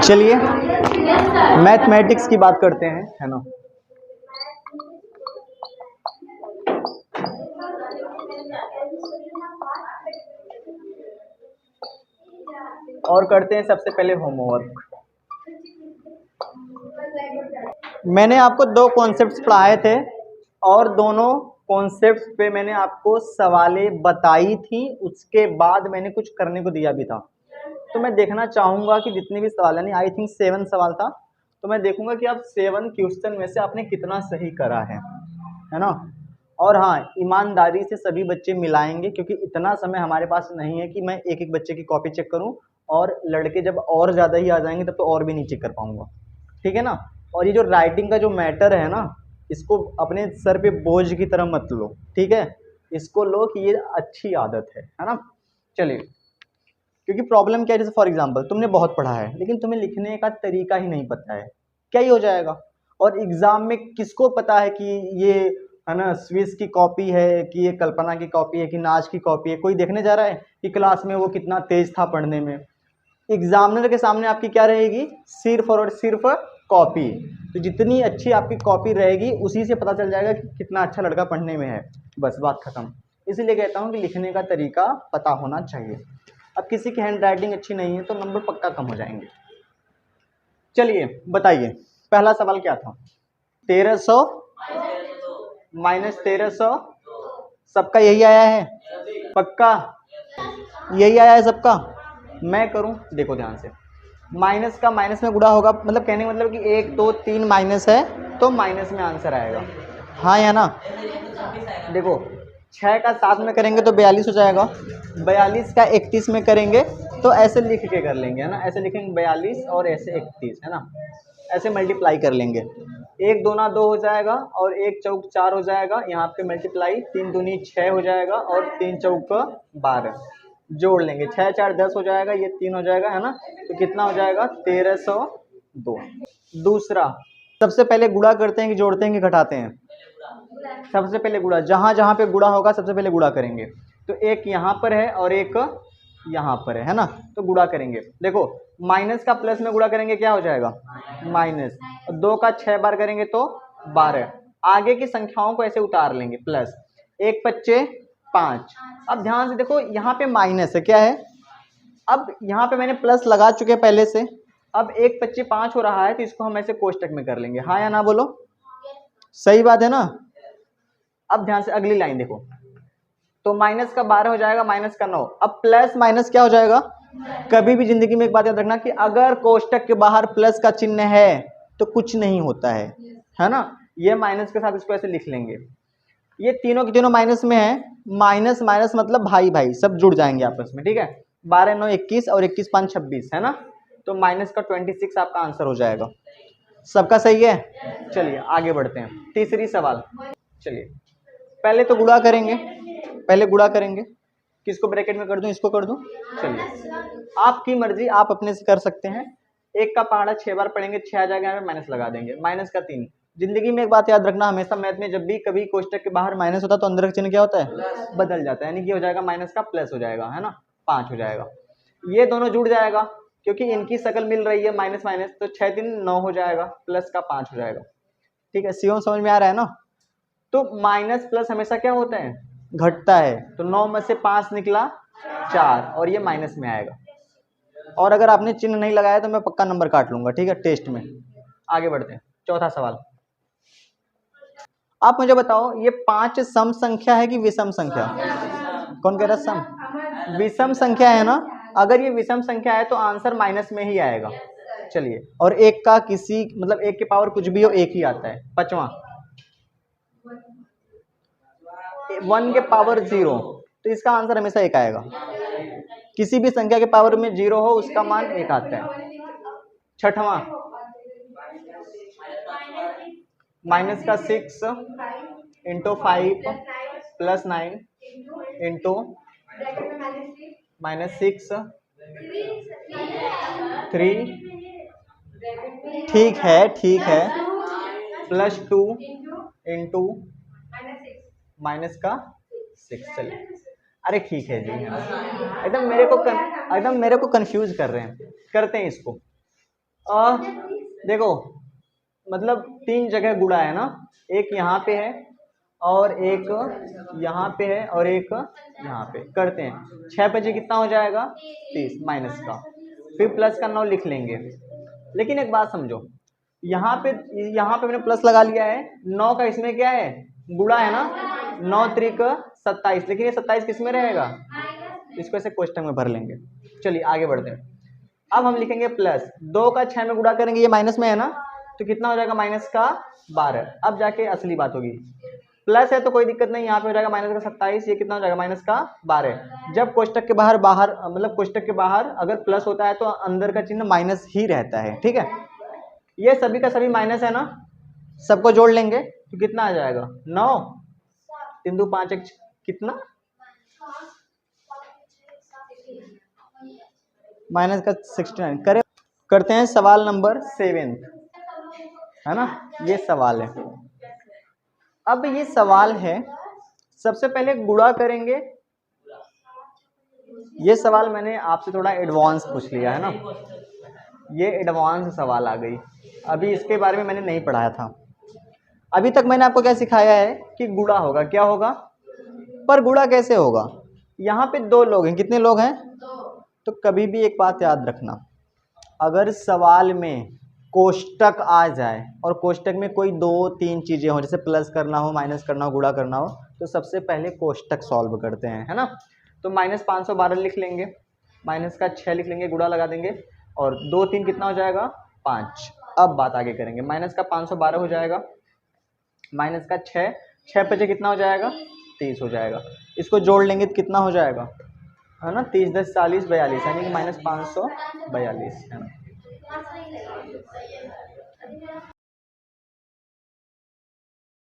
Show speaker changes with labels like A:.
A: चलिए मैथमेटिक्स की बात करते हैं, है ना। और करते हैं सबसे पहले होमवर्क। मैंने आपको दो कॉन्सेप्ट्स पढ़ाए थे और दोनों कॉन्सेप्ट्स पे मैंने आपको सवालें बताई थी, उसके बाद मैंने कुछ करने को दिया भी था। तो मैं देखना चाहूंगा कि जितने भी सवाल, यानी आई थिंक 7 सवाल था, तो मैं देखूंगा कि आप 7 क्वेश्चन में से आपने कितना सही करा है ना। और हाँ, ईमानदारी से सभी बच्चे मिलाएंगे, क्योंकि इतना समय हमारे पास नहीं है कि मैं एक एक बच्चे की कॉपी चेक करूं, और लड़के जब और ज़्यादा ही आ जाएंगे तब तो और भी नहीं चेक कर पाऊंगा, ठीक है ना। और ये जो राइटिंग का जो मैटर है ना, इसको अपने सर पे बोझ की तरह मत लो, ठीक है। इसको लो कि ये अच्छी आदत है ना। चलिए, क्योंकि प्रॉब्लम क्या है, जैसे फॉर एग्जांपल तुमने बहुत पढ़ा है लेकिन तुम्हें लिखने का तरीका ही नहीं पता है, क्या ही हो जाएगा। और एग्जाम में किसको पता है कि ये, है ना, स्विस की कॉपी है कि ये कल्पना की कॉपी है कि नाज की कॉपी है। कोई देखने जा रहा है कि क्लास में वो कितना तेज था पढ़ने में। एग्जामिनर के सामने आपकी क्या रहेगी, सिर्फ और सिर्फ कॉपी। तो जितनी अच्छी आपकी कॉपी रहेगी उसी से पता चल जाएगा कि कितना अच्छा लड़का पढ़ने में है। बस बात खत्म। इसीलिए कहता हूँ कि लिखने का तरीका पता होना चाहिए। अब किसी की हैंड राइटिंग अच्छी नहीं है तो नंबर पक्का कम हो जाएंगे। चलिए बताइए, पहला सवाल क्या था। 1300 माइनस 1300, सबका यही आया है, पक्का यही आया है सबका। मैं करूं, देखो ध्यान से, माइनस का माइनस में गुणा होगा, मतलब कहने का मतलब कि 1 2 3 माइनस है तो माइनस में आंसर आएगा, हाँ या ना। देखो 6 का 7 में करेंगे तो 42 हो जाएगा, 42 का 31 में करेंगे तो ऐसे लिख के कर लेंगे, है ना। ऐसे लिखेंगे 42 और ऐसे 31, है ना। ऐसे मल्टीप्लाई कर लेंगे, 1 दूना 2 हो जाएगा और 1 चौक 4 हो जाएगा। यहाँ पे मल्टीप्लाई 3 दूनी 6 हो जाएगा और 3 चौक 12 जोड़ लेंगे, 6 4 10 हो जाएगा, ये 3 हो जाएगा, है ना। तो कितना हो जाएगा, 1302। दूसरा, सबसे पहले गुणा करते हैं कि जोड़ते हैं कि घटाते हैं। सबसे पहले गुणा, जहां जहां पे गुणा होगा सबसे पहले गुणा करेंगे। तो एक यहाँ पर है और एक यहाँ पर है ना। तो गुणा करेंगे, देखो माइनस का प्लस में गुणा करेंगे क्या हो जाएगा, माइनस। 2 का 6 बार करेंगे तो 12। आगे की संख्याओं को ऐसे उतार लेंगे, प्लस 1 पच्चे 5। अब ध्यान से देखो, यहाँ पे माइनस है, क्या है, अब यहाँ पे मैंने प्लस लगा चुके पहले से। अब 1 पच्चे 5 हो रहा है तो इसको हम ऐसे कोष्टक में कर लेंगे, हाँ या ना बोलो, सही बात है ना। अब ध्यान से अगली लाइन देखो, तो माइनस का 12 हो जाएगा, माइनस का 9। अब प्लस माइनस क्या हो जाएगा। कभी भी जिंदगी में एक बात याद रखना कि अगर कोष्टक के बाहर प्लस का चिन्ह है तो कुछ नहीं होता है ना। ये माइनस के साथ इसको ऐसे लिख लेंगे। ये तीनों के तीनों माइनस में है, माइनस माइनस मतलब भाई भाई सब जुड़ जाएंगे आपस में, ठीक है। 12 9 21 और 21 5 26, है ना। तो माइनस का 26 आपका आंसर हो जाएगा। सबका सही है। चलिए आगे बढ़ते हैं, तीसरी सवाल। चलिए पहले तो गुणा करेंगे, पहले गुणा करेंगे। किसको ब्रैकेट में कर दूं, इसको कर दूं। चलिए आपकी मर्जी, आप अपने से कर सकते हैं। 1 का पहाड़ा 6 बार पढ़ेंगे, 6 आ जाएगा, यहाँ पे माइनस लगा देंगे, माइनस का 3। जिंदगी में एक बात याद रखना, हमेशा मैथ में जब भी कभी कोष्टक के बाहर माइनस होता है तो अंदर का चिन्ह क्या होता है, बदल जाता है, यानी कि हो जाएगा माइनस का प्लस हो जाएगा, है ना, 5 हो जाएगा। ये दोनों जुड़ जाएगा क्योंकि इनकी शकल मिल रही है माइनस माइनस, तो 6 3 9 हो जाएगा, प्लस का 5 हो जाएगा, ठीक है। सीओ समझ में आ रहा है ना। तो माइनस प्लस हमेशा क्या होता है, घटता है। तो 9 में से 5 निकला 4 और ये माइनस में आएगा। और अगर आपने चिन्ह नहीं लगाया तो मैं पक्का नंबर काट लूंगा, ठीक है, टेस्ट में। आगे बढ़ते हैं, चौथा सवाल। आप मुझे बताओ, ये 5 सम संख्या है कि विषम संख्या। कौन कह रहा सम, विषम संख्या है ना। अगर ये विषम संख्या है तो आंसर माइनस में ही आएगा। चलिए, और एक का किसी मतलब एक के पावर कुछ भी हो, एक ही आता है। पांचवा, 1 के पावर 0, तो इसका आंसर हमेशा 1 आएगा। किसी भी संख्या के पावर में 0 हो उसका मान 1 आता है। छठवां, माइनस का 6 इंटू 5 प्लस 9 इंटू माइनस 6 3, ठीक है ठीक है, प्लस 2 इंटू माइनस का 6। चलिए अरे ठीक है जी, एकदम मेरे को कंफ्यूज कर रहे हैं। करते हैं इसको। देखो मतलब 3 जगह गुणा है ना, एक यहाँ पे है और एक यहाँ पे है और एक यहाँ पे। करते हैं 6 बजे कितना हो जाएगा 30 माइनस का, फिर प्लस का 9 लिख लेंगे। लेकिन एक बात समझो, यहाँ पे मैंने प्लस लगा लिया है, 9 का इसमें क्या है गुणा है ना, 9 त्रिक 27, लेकिन ये 27 किस में रहेगा, इसको ऐसे क्वेश्चन में भर लेंगे। चलिए आगे बढ़ते हैं। अब हम लिखेंगे प्लस 2 का 6 में गुणा करेंगे, ये माइनस में है ना, तो कितना हो जाएगा माइनस का 12। अब जाके असली बात होगी, प्लस है तो कोई दिक्कत नहीं, यहाँ पे हो जाएगा माइनस का 27, ये कितना हो जाएगा माइनस का 12। जब कोष्टक के बाहर मतलब कोष्टक के बाहर अगर प्लस होता है तो अंदर का चिन्ह माइनस ही रहता है, ठीक है। ये सभी का सभी माइनस है ना, सबको जोड़ लेंगे तो कितना आ जाएगा 9, 3 2 5 1 कितना माइनस का 69। करते हैं सवाल नंबर 7, है ना, ये सवाल है। अब ये सवाल है, सबसे पहले गुणा करेंगे। ये सवाल मैंने आपसे थोड़ा एडवांस पूछ लिया है ना, ये एडवांस सवाल आ गई, अभी इसके बारे में मैंने नहीं पढ़ाया था। अभी तक मैंने आपको क्या सिखाया है कि गुणा होगा, क्या होगा, पर गुणा कैसे होगा। यहाँ पे 2 लोग हैं, कितने लोग हैं, तो कभी भी एक बात याद रखना, अगर सवाल में कोष्टक आ जाए और कोष्टक में कोई 2-3 चीजें हो, जैसे प्लस करना हो, माइनस करना हो, गुणा करना हो, तो सबसे पहले कोष्टक सॉल्व करते हैं, है ना। तो माइनस 512 लिख लेंगे, माइनस का 6 लिख लेंगे, गुणा लगा देंगे, और 2 3 कितना हो जाएगा 5। अब बात आगे करेंगे, माइनस का 512 हो जाएगा, माइनस का 6 पे कितना हो जाएगा 30 हो जाएगा। इसको जोड़ लेंगे तो कितना हो जाएगा, है ना, 30 10 40 42, यानी कि माइनस 542, है ना।